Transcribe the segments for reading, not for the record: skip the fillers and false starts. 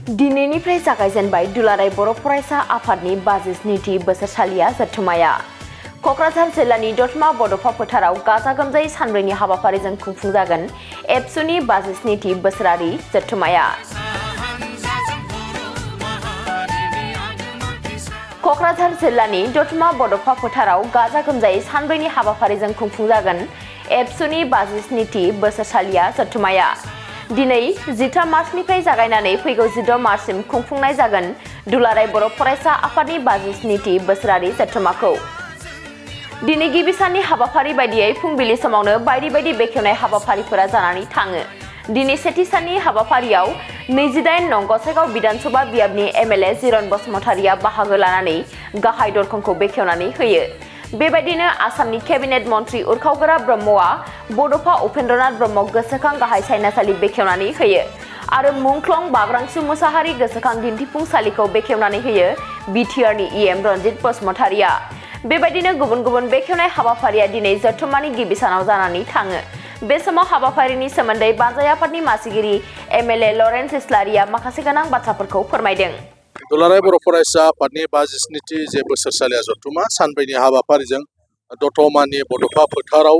दिनैनिफ्राय जागायजेनबाय दुलाराय बर' फरायसा आफादनि 42थि बोसोरसालिया जथुम्माया क'क्राझार जिल्लानि दतमा बड'फा फोथाराव गाजा गोमजायै सानब्रैनि हाबाफारिजों खुंफुंजागोन एबसुनि 42थि बोसोरारि जथुम्माया। क'क्राझार जिल्लानि दतमा बड'फा फोथाराव गाजा गोमजायै सानब्रैनि हाबाफारिजों खुंफुंजागोन एबसुनि 42थि बोसोरसालिया जथुम्माया। दिनै 13 मार्चनिफ्राय जागायनानै फैगौ 16 मार्चसिम खुंफुंनाय जागोन दुलाराय बर' फरायसा आफादनि 42थि बोसोरारि जथुम्माखौ। दिनै गिबि साननि हाबाफारि बायदियै फुंबिलि समावनो बायदि बेखेवनाय हाबाफारिफोरा जानानै थाङो। दिनै सेथि साननि हाबाफारियाव 28 नं गसाइगाव बिधानसभा बियाबनि एमएलए जिरन बसुमतारिया बाहागो लानानै गाहाय दरखंखौ बेखेवनानै होयो। बेबायदिनो आसामनि केबिनेट मन्त्रि उरखावगोरा ब्रह्मआ बड'फा उपेन्द्रनाथ ब्रह्म गोसोखां गाहाय सायनासालि बेखेवनानै होयो आरो मुंख्लं बाग्रांसु मुसाहारि गोसोखां दिन्थिफुंसालिखौ बेखेवनानै होयो बिटिआरनि इएम रनजित बसुमतारिया। बेबायदिनो गुबुन बेखेवनाय हाबाफारिया दिनै जथुम्मानि गिबि सानाव जानानै थाङो। बे समाव हाबाफारिनि सोमोन्दै बानजाय आफादनि मासिगिरि एमएलए लरेन्स इस्लारिया माखासे गोनां बाथ्राफोरखौ फोरमायदों। दुलाराय बर' फरायसा आफादनि 42थि जे बोसोरसालिया जथुम्मा सानब्रैनि हाबाफारिजों दतमानि बड'फा फोथाराव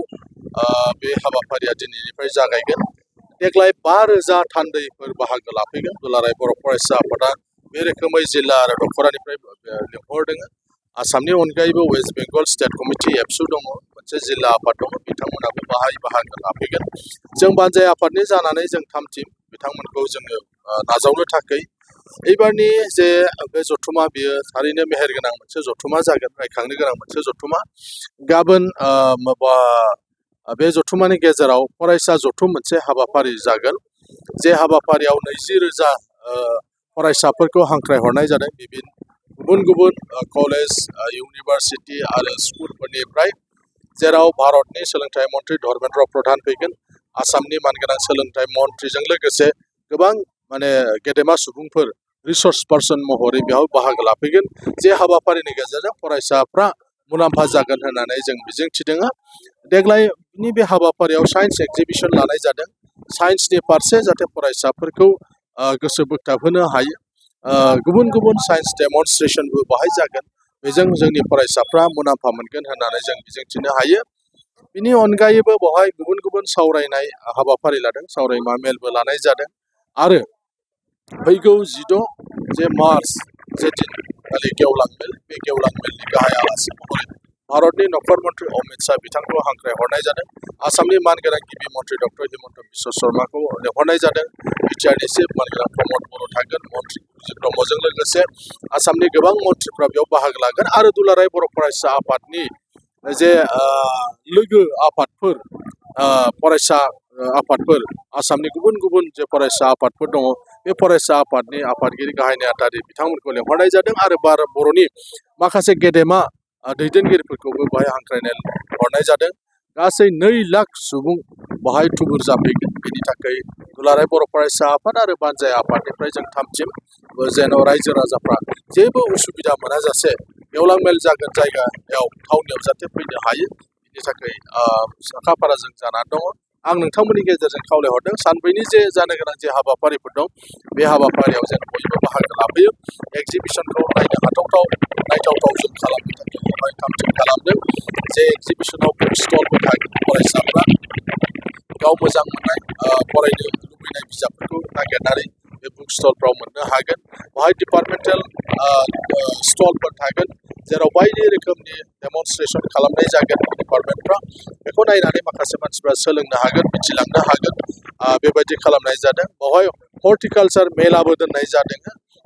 बे हाबाफारिया दिनैनिफ्राय जागायगोन। देग्लाय 5000 थान्दैफोर बाहागो लाफैगोन। दुलाराय बर' फरायसा आफादा बे रोखोमै जिल्ला आरो दख'रानिफ्राय लिंहरदों। आसामनि अनगायैबो वेस्ट बेंगल स्टेट कमिटि एबसु दङ, मोनसे जिल्ला आफाद दङ, बिथांमोनाबो बाहाय बाहागो लाफैगोन। जों बानजाय आफादनि जानानै जों 3 टिम बिथांमोनखौ जोङो नाजावनो थाखाय एबारनि जे बे जथुम्मा बियो थारैनो मेहेरगोनां मोनसे जथुम्मा जागोन, रायखांनो गोनां मोनसे जथुम्मा। गाबोन बे जथुम्मानि गेजेराव फरायसा जथुम मोनसे हाबाफारि जागोन, जे हाबाफारियाव 20,000 फरायसाफोरखौ हांख्रायहरनाय जादों। गुबुन कलेज, इउनिभारसिटि आरो स्कुलफोरनिफ्राय, जेराव भारतनि सोलोंथाइ मन्त्रि धर्मेन्द्र प्रधान फैगोन, आसामनि मानगोनां सोलोंथाइ मन्त्रिजों लोगोसे गोबां गेदेमा सुबुंफोर रिसर्स पार्सन महरै बेयाव बाहागो लाफैगोन। जे हाबाफारिनि गेजेरजों फरायसाफ्रा मुलाम्फा जागोन होननानै जों मिजिंथिदों। देग्लायनि बे हाबाफारियाव साइन्स एक्जिबिसन लानाय जादों। साइन्सनि फारसे जाहाथे फरायसाफोरखौ गोसो बोगथाबहोनो हायो। गुबुन साइन्स डेमनस्ट्रेसनबो बाहाय जागोन। बेजों जोंनि फरायसाफ्रा मुलाम्फा मोनगोन होननानै जों मिजिंथिनो हायो। बिनि अनगायैबो बेवहाय गुबुन सावरायनाय हाबाफारि लादों, सावरायमा मेलबो लानाय जादों। आरो फैगौ 16 मार्च जे दिनखालि गेवलां मेल, बे गेवलां मेलनि गाहाय आलासि महरै भारतनि नखर मन्त्रि अमित शाह बिथांखौ हांख्रायहरनाय जादों। आसामनि मानगोनां गिबि मन्त्रि डक्टर हिमन्त बिश्व शर्माखौ लिंहरनाय जादों। बिटिआरनि चिफ मानगोनां प्रमद बर' थागोन, मन्त्रि गुरुजित ब्रह्मजों लोगोसे आसामनि गोबां मन्त्रिफ्रा बेयाव बाहागो लागोन। आरो दुलाराय बर' फरायसा आफादनि जे लोगो आफादफोर, फरायसा आफादफोर, आसामनि गुबुन जे फरायसा आफादफोर दङ, बे फरायसा आफादनि आफादगिरि गाहाय नेहाथारि बिथांमोनखौ लिंहरनाय जादों। आरो बर'नि माखासे गेदेमा दैदेनगिरिफोरखौबो बाहाय हांख्रायनाय हरनाय जादों। गासै 2 लाख सुबुं बाहाय थुबुर जाफैगोन। बेनि थाखाय दुलाराय बर' फरायसा आफाद आरो बानजाय आफादनिफ्राय जों 3 टिम, जेन' रायजो राजाफ्रा जेबो उसुबिदा मोनाजासे गेवलां मेल जागोन जायगायाव थावनियाव जाहाथे फैनो हायो, बिनि थाखाय साखाफारा जों जानानै दङ। आं नोंथांमोननि गेजेरजों खावलायहरदों, सानब्रैनि जे जानो गोनां जे हाबाफारिफोर दं, बे हाबाफारियाव जेन बयबो बाहागो लाफैयो। एक्जिबिसनखौ नायनो नायथावथाव जों खालामनो थाखाय बेवहाय 3 टिम खालामदों। जे एक्जिबिसनाव बुक स्टलबो थागोन, फरायसाफ्रा गाव मोजां मोननाय फरायनो लुबैनाय बिजाबफोरखौ नागिरनानै बे बुक स्टलफ्राव मोननो हागोन। बेवहाय डिपार्टमेन्टेल स्टलफोर थागोन, जेराव बायदि रोखोमनि डेमनस्ट्रेसन खालामनाय जागोन। डिपार्टमेन्टफ्रा बेखौ नायनानै माखासे मानसिफ्रा सोलोंनो हागोन, मिथिलांनो हागोन। बेबायदि खालामनाय जादों। बेवहाय हर्टिकालचार मेलाबो दोननाय जादों।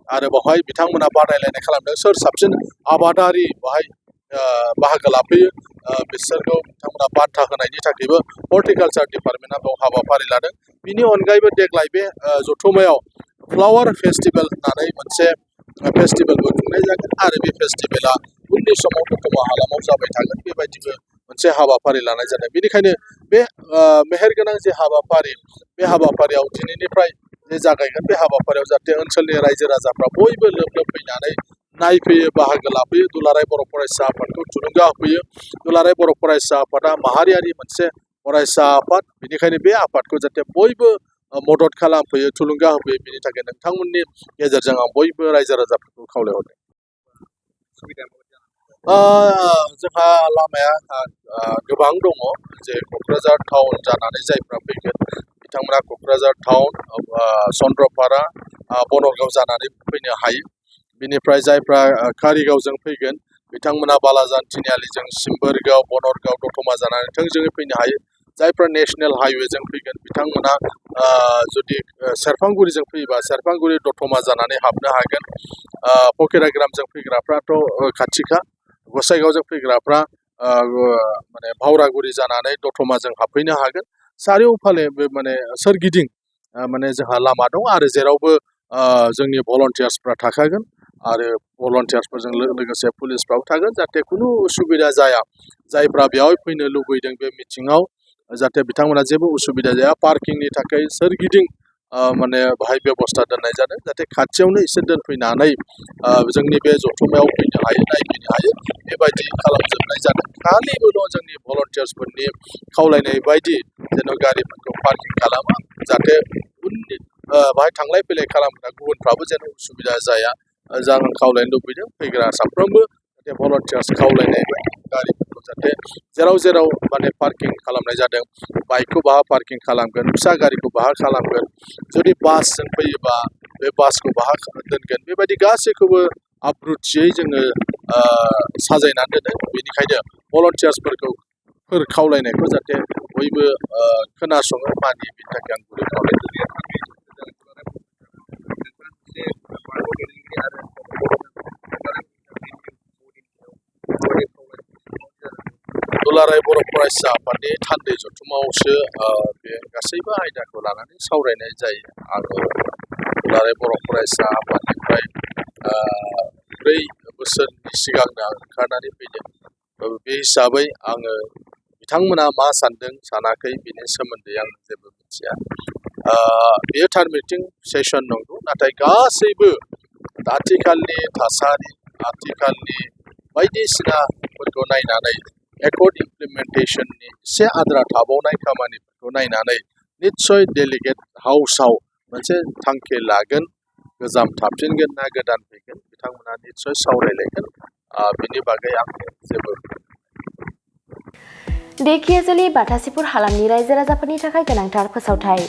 आरो बेवहाय बिथांमोना बादायलायनाय खालामदों, सोर साबसिन आबादारि बेवहाय बाहागो लाफैयो बिसोरखौ बिथांमोना बान्था होनायनि थाखायबो हर्टिकालचार डिपार्टमेन्टआ बेयाव हाबाफारि लादों। बिनि अनगायैबो देग्लाय बे जथुम्मायाव फ्लावार फेस्टिभेल होननानै मोनसे फेस्टिभेलबो खुंनाय जागोन। आरो बे फेस्टिभेला उननि समाव दतमा हालामाव जाबाय थागोन, बेबायदिबो मोनसे हाबाफारि लानाय जादों। बेनिखायनो बे मेहेरगोनां जे हाबाफारि, बे हाबाफारियाव दिनैनिफ्राय जे जागायगोन, बे हाबाफारियाव जाहाथे ओनसोलनि रायजो राजाफ्रा बयबो लोब फैनानै नायफैयो, बाहागो लाफैयो, दुलाराय बर' फरायसा आफादखौ थुलुंगा होफैयो। दुलाराय बर' फरायसा आफादा माहारियारि मोनसे फरायसा आफाद, बेनिखायनो बे आफादखौ जाहाथे बयबो मदद खालामफैयो थुलुंगा होफैयो बेनि थाखाय नोंथांमोननि गेजेरजों आं बयबो रायजो राजाफोरखौ खावलायहरदों। जोंहा लामाया गोबां दङ जे क'क्राझार टाउन जानानै जायफ्रा फैगोन बिथांमोना क'क्राझार टाउन चन्द्रपारा बनरगाव जानानै फैनो हायो। बिनिफ्राय जायफ्रा कारिगावजों फैगोन बिथांमोना बालाजान तिनिआलिजों सिम्बोरगाव बनरगाव दतमा जानानै थोंजोङै फैनो हायो। जायफ्रा नेशनेल हाइवेजों फैगोन बिथांमोना जुदि सेरफांगुरिजों फैयोबा सेरफांगुरि दतमा जानानै हाबनो हागोन। फकिराग्रामजों फैग्राफ्राथ' खाथिखा, गसाइगावजों फैग्राफ्रा माने भावरागुरि जानानै दतमाजों हाबफैनो हागोन। चारिय'फाले बे माने सोरगिदिं माने जोंहा लामा दं आरो जेरावबो जोंनि भलन्टियार्सफ्रा थाखागोन आरो भलन्टियार्सफोरजों लोगोसे पुलिसफ्राबो थागोन जाहाथे खुनु उसुबिदा जाया। जायफ्रा बेयाव फैनो लुबैदों बे मिटिङाव जाहाथे बिथांमोना जेबो उसुबिदा जाया। पार्किंनि थाखाय सोरगिदिं माने बाहाय बेबस्था दोननाय जादों जाहाथे खाथियावनो एसे दोनफैनानै जोंनि बे जथुमायाव फैनो हायो नायफैनो हायो बेबायदि खालामजोबनाय जादों। खालिबोल' जोंनि भलन्टियार्सफोरनि खावलायनाय बायदि जेन' गारिफोरखौ पार्किं खालामा जाहाथे उननि बाहाय थांलाय फैलाय खालामग्रा गुबुनफ्राबो जेन' उसुबिदा जाया। आं खावलायनो लुबैदों फैग्रा साफ्रोमबो जाहाथे भलन्टियार्स खावलायनाय बायदि गारिफोरखौ जाहाथे जेराव जेराव माने पार्किं खालामनाय जादों बाइकखौ बाहा पार्किं खालामगोन, फिसा गारिखौ बाहा खालामगोन, जुदि बासजों फैयोबा बे बासखौ बाहा दोनगोन, बेबायदि गासैखौबो आब्रुथियै जोङो साजायनानै दोनो। बेनिखायनो भलन्टियार्सफोरखौ खावलायनायखौ जाहाथे बयबो खोनासङो मानियो बेनि थाखाय आं गुरै खावलायदों। दुलाराय बर' फरायसा आफादनि थान्दै जथुमावसो बे गासैबो आयदाखौ लानानै सावरायनाय जायो। आङो दुलाराय बर' फरायसा आफादनिफ्राय 4 बोसोरनि सिगांनो आं ओंखारनानै फैदों। बे हिसाबै आङो बिथांमोना मा सानदों सानाखै बेनि सोमोन्दै आं जेबो मिथिया। बेयो थार मिटिं सेसन नंगौ, नाथाय गासैबो आथिखालनि थासारि आथिखालनि बायदिसिनाफोरखौ नायनानै एकर्ड इमप्लिमेन्टेसननि एसे आद्रा थाबावनाय खामानिफोरखौ नायनानै निस्सय डेलिगेट हाउसाव मोनसे थांखि लागोन। गोजाम थाफिनगोन ना गोदान फैगोन बिथांमोना निस्सय सावरायलायगोन। बिनि बागै आं जेबो देखियाजुलि बाथासिपुर हालामनि रायजो राजाफोरनि थाखाय गोनांथार फोसावथाय।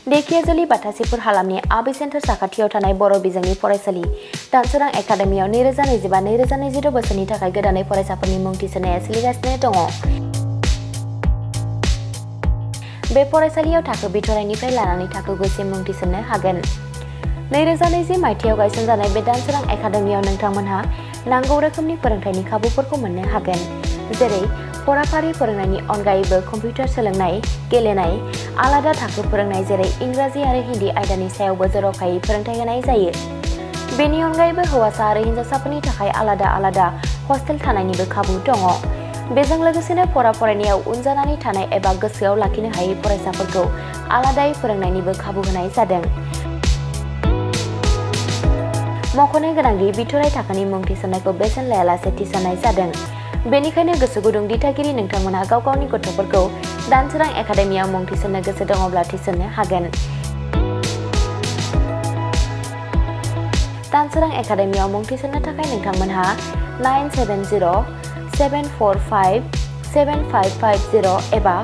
देखियाजुलि बाथासिपुर हालामनि आबि सेन्टार साखाथियाव थानाय बर' बिजोंनि फरायसालि दानसोरां एकाडेमियाव 2025-2026 बोसोरनि थाखाय गोदानै फरायसाफोरनि मुं थिसननाया सोलिगासिनो दङ। बे फरायसालियाव थाखो बिथराइनिफ्राय लानानै थाखो 9सिम मुं थिसननो हागोन। 2020 मायथाइयाव गायसनजानाय बे दानसोरां एकाडेमियाव नोंथांमोनहा नांगौ रोखोमनि फोरोंथायनि खाबुफोरखौ मोननो हागोन, जेरै फराफारि फोरोंनायनि अनगायैबो कम्पिउटार सोलोंनाय, गेलेनाय, आलादा थाखो फोरोंनाय जेरै इंराजि आरो हिन्दी आयदानि सायावबो जर'खायै फोरोंथाय होनाय जायो। बेनि अनगायैबो हौवासा आरो हिन्जावसाफोरनि थाखाय आलादा आलादा हस्टेल थानायनिबो खाबु दङ। बेजों लोगोसेनो फरायनायाव उन जानानै थानाय एबा गोसोआव लाखिनो हायै फरायसाफोरखौ आलादायै फोरोंनायनिबो खाबु होनाय जादों। मख'नो गोनांदि बिथराइ थाखोनि मुं थिसननायखौ बेसेन लायालासे थिसननाय जादों। बेनिखायनो गोसो गुदुं दिथागिरि नोंथांमोनहा गाव गावनि गथ'फोरखौ दानसोरां एकाडेमियाव मुं थिसननो गोसो दङब्ला थिसननो हागोन। दानसोरां एकाडेमियाव मुं थिसननो थाखाय नोंथांमोनहा 977074575550 एबा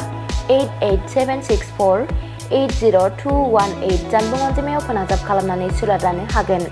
88764802118 जानबुं अनजिमायाव फोनांजाब खालामनानै सुलाद लानो हागोन।